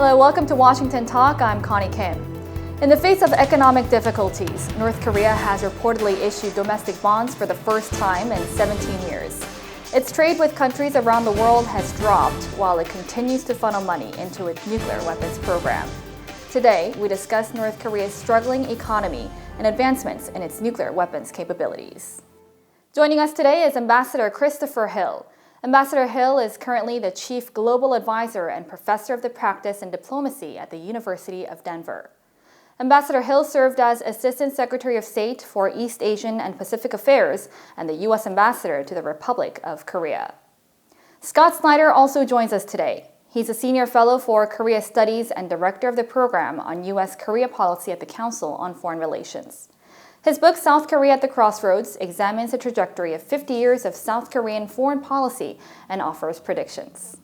Hello, welcome to Washington Talk. I'm Connie Kim. In the face of economic difficulties, North Korea has reportedly issued domestic bonds for the first time in 17 years. Its trade with countries around the world has dropped while it continues to funnel money into its nuclear weapons program. Today, we discuss North Korea's struggling economy and advancements in its nuclear weapons capabilities. Joining us today is Ambassador Christopher Hill. Ambassador Hill is currently the Chief Global Advisor and Professor of the Practice in Diplomacy at the University of Denver. Ambassador Hill served as Assistant Secretary of State for East Asian and Pacific Affairs and the U.S. Ambassador to the Republic of Korea. Scott Snyder also joins us today. He's a Senior Fellow for Korea Studies and Director of the Program on U.S.-Korea Policy at the Council on Foreign Relations. His book, South Korea at the Crossroads, examines the trajectory of 50 years of South Korean foreign policy and offers predictions.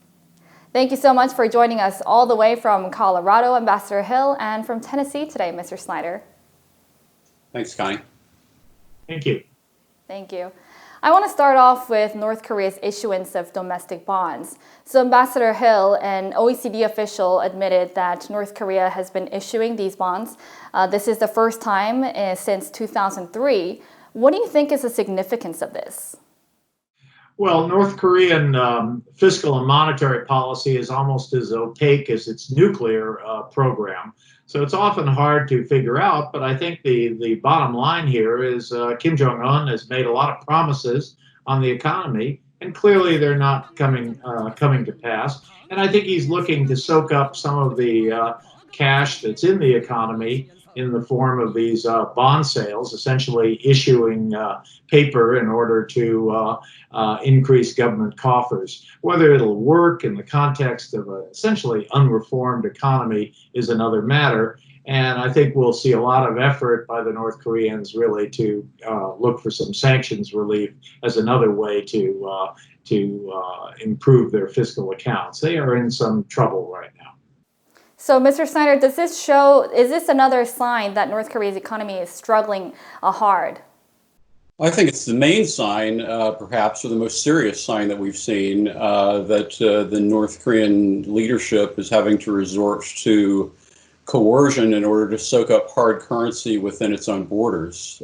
Thank you so much for joining us all the way from Colorado, Ambassador Hill, and from Tennessee today, Mr. Snyder. Thanks, Connie. Thank you. Thank you. I want to start off with North Korea's issuance of domestic bonds. So Ambassador Hill, an OECD official, admitted that North Korea has been issuing these bonds. This is the first time since 2003. What do you think is the significance of this? Well, North Korean fiscal and monetary policy is almost as opaque as its nuclear program. So it's often hard to figure out, but I think the bottom line here is Kim Jong-un has made a lot of promises on the economy, and clearly they're not coming to pass. And I think he's looking to soak up some of the cash that's in the economy in the form of these bond sales, essentially issuing paper in order to increase government coffers. Whether it'll work in the context of an essentially unreformed economy is another matter. And I think we'll see a lot of effort by the North Koreans really to look for some sanctions relief as another way to improve their fiscal accounts. They are in some trouble right now. So, Mr. Snyder, is this another sign that North Korea's economy is struggling hard? I think it's the main sign, perhaps, or the most serious sign that we've seen, that the North Korean leadership is having to resort to coercion in order to soak up hard currency within its own borders.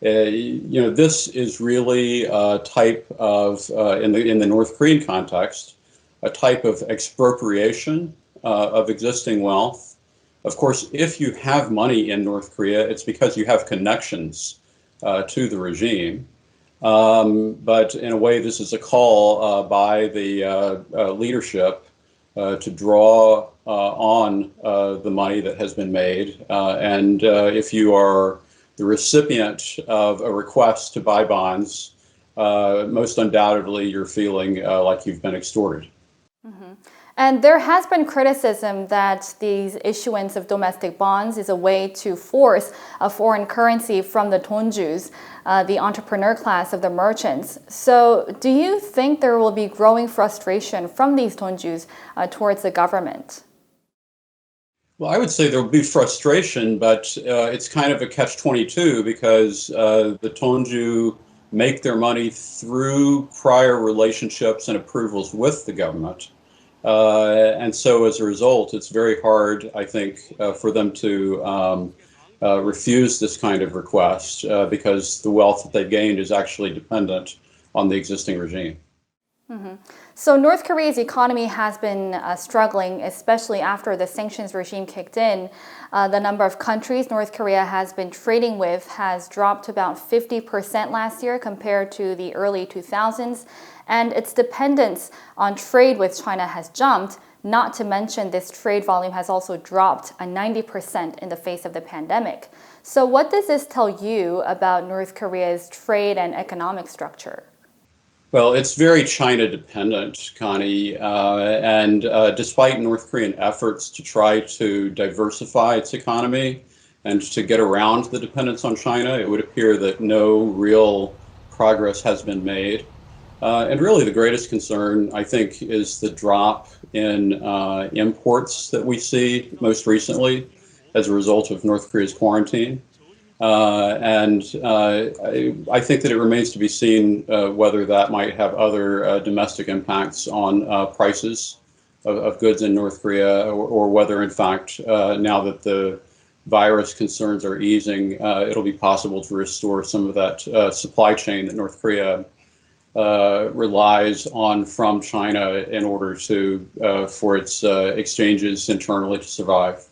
This is really a type of, in the North Korean context, a type of expropriation of existing wealth. Of course, if you have money in North Korea, it's because you have connections to the regime. But in a way, this is a call by the leadership to draw on the money that has been made. And if you are the recipient of a request to buy bonds, most undoubtedly you're feeling like you've been extorted. Mm-hmm. And there has been criticism that the issuance of domestic bonds is a way to force a foreign currency from the donjus, the entrepreneur class of the merchants. So do you think there will be growing frustration from these donjus towards the government? Well, I would say there will be frustration, but it's kind of a catch-22 because the donju make their money through prior relationships and approvals with the government. And so as a result, it's very hard, I think, for them to refuse this kind of request because the wealth that they've gained is actually dependent on the existing regime. Mm-hmm. So North Korea's economy has been struggling, especially after the sanctions regime kicked in. The number of countries North Korea has been trading with has dropped to about 50% last year compared to the early 2000s. And its dependence on trade with China has jumped, not to mention this trade volume has also dropped 90% in the face of the pandemic. So what does this tell you about North Korea's trade and economic structure? Well, it's very China dependent, Connie, and despite North Korean efforts to try to diversify its economy and to get around the dependence on China, it would appear that no real progress has been made. And really the greatest concern, I think, is the drop in imports that we see most recently as a result of North Korea's quarantine. And I think that it remains to be seen whether that might have other domestic impacts on prices of goods in North Korea, or whether in fact now that the virus concerns are easing, it'll be possible to restore some of that supply chain that North Korea relies on from China in order to for its exchanges internally to survive.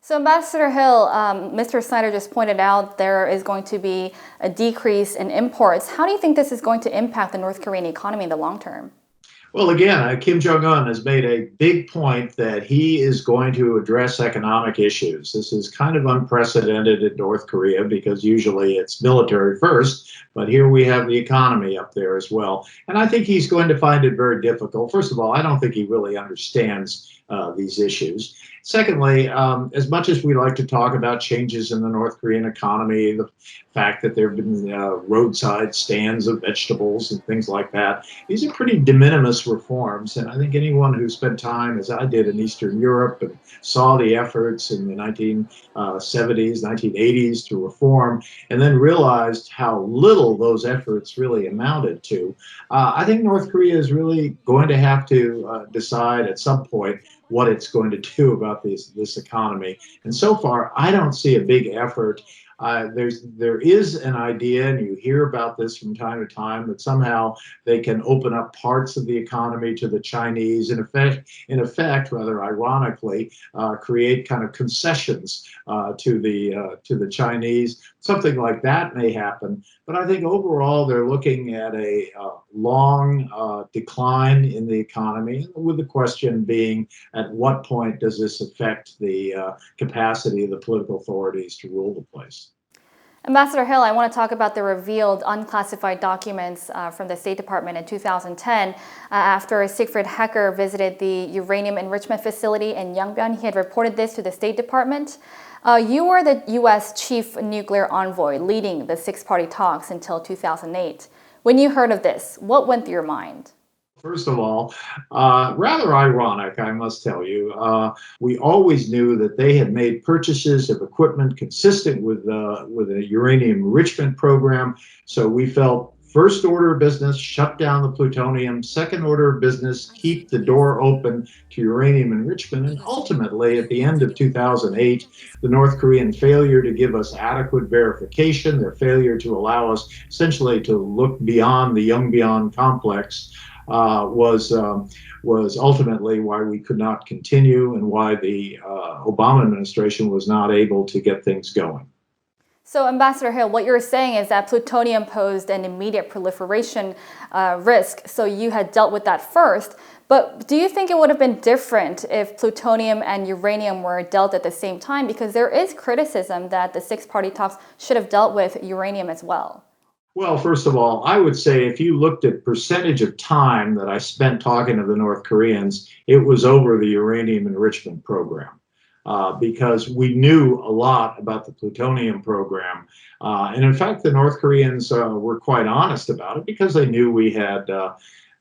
So Ambassador Hill, Mr. Snyder just pointed out there is going to be a decrease in imports. How do you think this is going to impact the North Korean economy in the long term? Well, again, Kim Jong-un has made a big point that he is going to address economic issues. This is kind of unprecedented in North Korea because usually it's military first, but here we have the economy up there as well. And I think he's going to find it very difficult. First of all, I don't think he really understands these issues. Secondly, as much as we like to talk about changes in the North Korean economy, the fact that there have been roadside stands of vegetables and things like that, these are pretty de minimis reforms. And I think anyone who spent time, as I did, in Eastern Europe and saw the efforts in the 1970s, 1980s to reform, and then realized how little those efforts really amounted to, I think North Korea is really going to have to decide at some point what it's going to do about this economy. And so far, I don't see a big effort. There is an idea, and you hear about this from time to time, that somehow they can open up parts of the economy to the Chinese, in effect, rather ironically, create kind of concessions to the Chinese. Something like that may happen. But I think overall they're looking at a long decline in the economy, with the question being, at what point does this affect the capacity of the political authorities to rule the place? Ambassador Hill, I want to talk about the revealed unclassified documents from the State Department in 2010 after Siegfried Hecker visited the uranium enrichment facility in Yongbyon. He had reported this to the State Department. You were the U.S. chief nuclear envoy leading the six-party talks until 2008. When you heard of this, what went through your mind? First of all, rather ironic, I must tell you. We always knew that they had made purchases of equipment consistent with a uranium enrichment program. So we felt first order of business, shut down the plutonium. Second order of business, keep the door open to uranium enrichment. And ultimately, at the end of 2008, the North Korean failure to give us adequate verification, their failure to allow us essentially to look beyond the Yongbyon complex, was ultimately why we could not continue and why the Obama administration was not able to get things going. So, Ambassador Hill, what you're saying is that plutonium posed an immediate proliferation risk, so you had dealt with that first. But do you think it would have been different if plutonium and uranium were dealt at the same time? Because there is criticism that the six-party talks should have dealt with uranium as well. Well, first of all, I would say if you looked at percentage of time that I spent talking to the North Koreans, it was over the uranium enrichment program. Because we knew a lot about the plutonium program. And in fact, the North Koreans were quite honest about it because they knew we had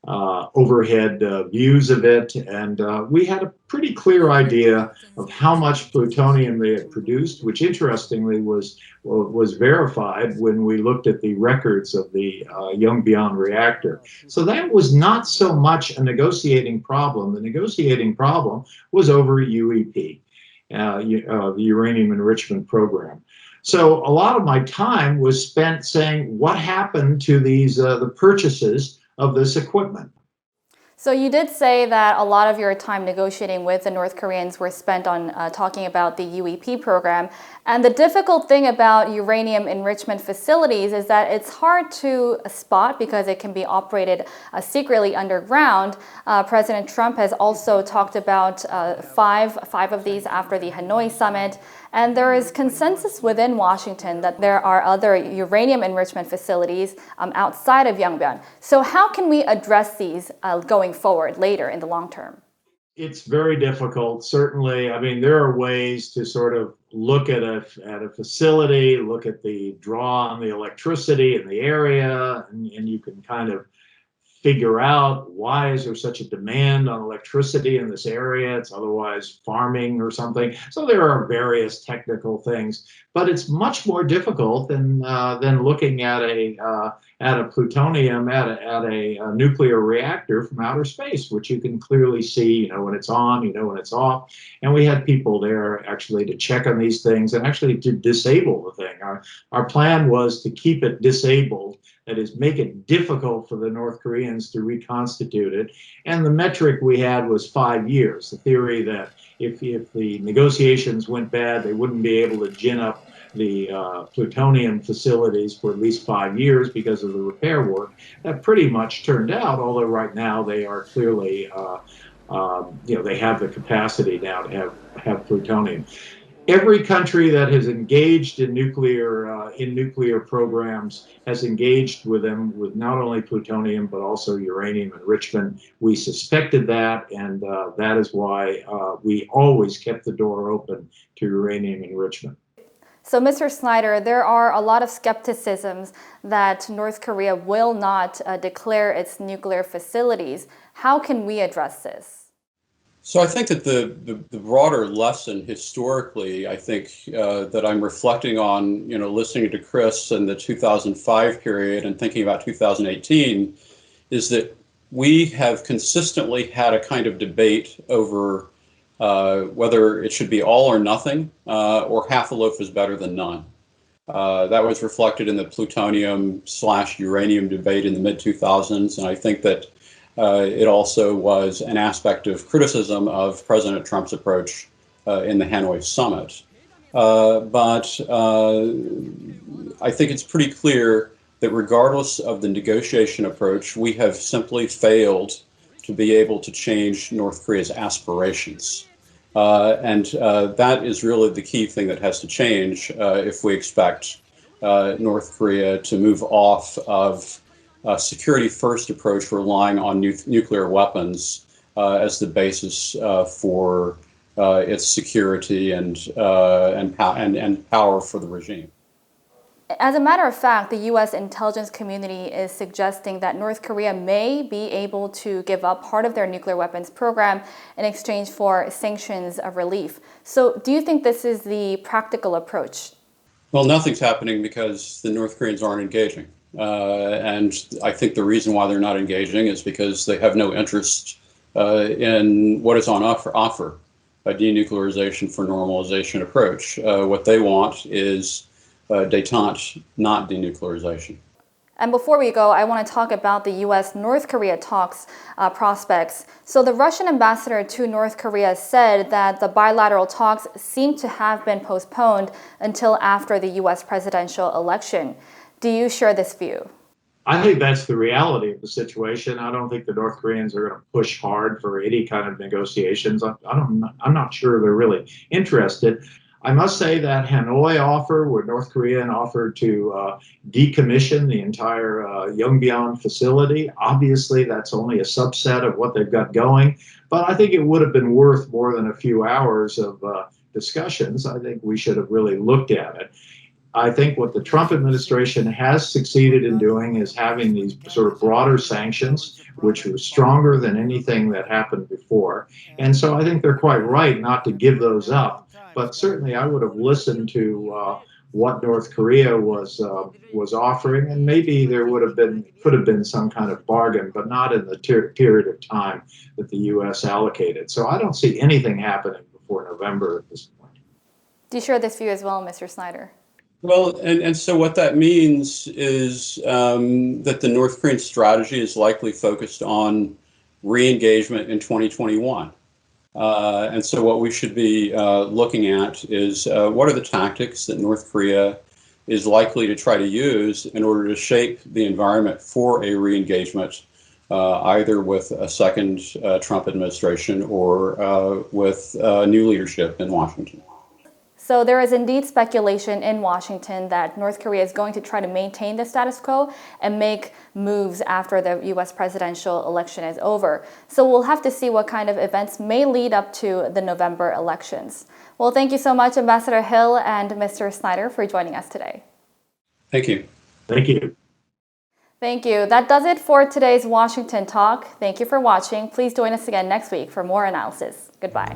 overhead views of it. And we had a pretty clear idea of how much plutonium they had produced, which interestingly was verified when we looked at the records of the Yongbyon reactor. So that was not so much a negotiating problem. The negotiating problem was over UEP. The uranium enrichment program. So a lot of my time was spent saying, what happened to these the purchases of this equipment? So you did say that a lot of your time negotiating with the North Koreans were spent on talking about the UEP program. And the difficult thing about uranium enrichment facilities is that it's hard to spot because it can be operated secretly underground. President Trump has also talked about five of these after the Hanoi summit. And there is consensus within Washington that there are other uranium enrichment facilities outside of Yongbyon. So how can we address these going forward later in the long term? It's very difficult, certainly. I mean, there are ways to sort of look at a facility, look at the draw on the electricity in the area, and you can kind of figure out why is there such a demand on electricity in this area. It's otherwise farming or something. So there are various technical things. but it's much more difficult than looking at a plutonium at a nuclear reactor from outer space, which you can clearly see, when it's on, when it's off. And we had people there actually to check on these things and actually to disable the thing. Our plan was to keep it disabled, that is, make it difficult for the North Koreans to reconstitute it. And the metric we had was 5 years, the theory that if the negotiations went bad, they wouldn't be able to gin up the plutonium facilities for at least 5 years because of the repair work. That pretty much turned out, although right now they are clearly, they have the capacity now to have plutonium. Every country that has engaged in nuclear programs has engaged with them with not only plutonium but also uranium enrichment. We suspected that, and that is why we always kept the door open to uranium enrichment. So, Mr. Snyder, there are a lot of skepticisms that North Korea will not declare its nuclear facilities. How can we address this? So I think that the broader lesson historically, I think that I'm reflecting on, listening to Chris in the 2005 period and thinking about 2018, is that we have consistently had a kind of debate over whether it should be all or nothing, or half a loaf is better than none. That was reflected in the plutonium/uranium debate in the mid-2000s, and I think that it also was an aspect of criticism of President Trump's approach in the Hanoi summit. But I think it's pretty clear that regardless of the negotiation approach, we have simply failed to be able to change North Korea's aspirations. And that is really the key thing that has to change if we expect North Korea to move off of a security-first approach relying on nuclear weapons as the basis for its security and power for the regime. As a matter of fact, the U.S. intelligence community is suggesting that North Korea may be able to give up part of their nuclear weapons program in exchange for sanctions of relief. So do you think this is the practical approach? Well, nothing's happening because the North Koreans aren't engaging. And I think the reason why they're not engaging is because they have no interest in what is on offer, a denuclearization for normalization approach. What they want is détente, not denuclearization. And before we go, I want to talk about the U.S.-North Korea talks prospects. So the Russian ambassador to North Korea said that the bilateral talks seem to have been postponed until after the U.S. presidential election. Do you share this view? I think that's the reality of the situation. I don't think the North Koreans are going to push hard for any kind of negotiations. I'm not sure they're really interested. I must say that Hanoi offer, where North Korea offered to decommission the entire Yongbyon facility, obviously that's only a subset of what they've got going. But I think it would have been worth more than a few hours of discussions. I think we should have really looked at it. I think what the Trump administration has succeeded in doing is having these sort of broader sanctions, which were stronger than anything that happened before. And so I think they're quite right not to give those up. But certainly I would have listened to what North Korea was offering, and maybe there could have been some kind of bargain, but not in the period of time that the U.S. allocated. So I don't see anything happening before November at this point. Do you share this view as well, Mr. Snyder? Well, and so what that means is that the North Korean strategy is likely focused on re-engagement in 2021. And so what we should be looking at is what are the tactics that North Korea is likely to try to use in order to shape the environment for a re-engagement, either with a second Trump administration or with new leadership in Washington. So there is indeed speculation in Washington that North Korea is going to try to maintain the status quo and make moves after the U.S. presidential election is over. So we'll have to see what kind of events may lead up to the November elections. Well, thank you so much, Ambassador Hill and Mr. Snyder, for joining us today. Thank you. Thank you. Thank you. That does it for today's Washington Talk. Thank you for watching. Please join us again next week for more analysis. Goodbye.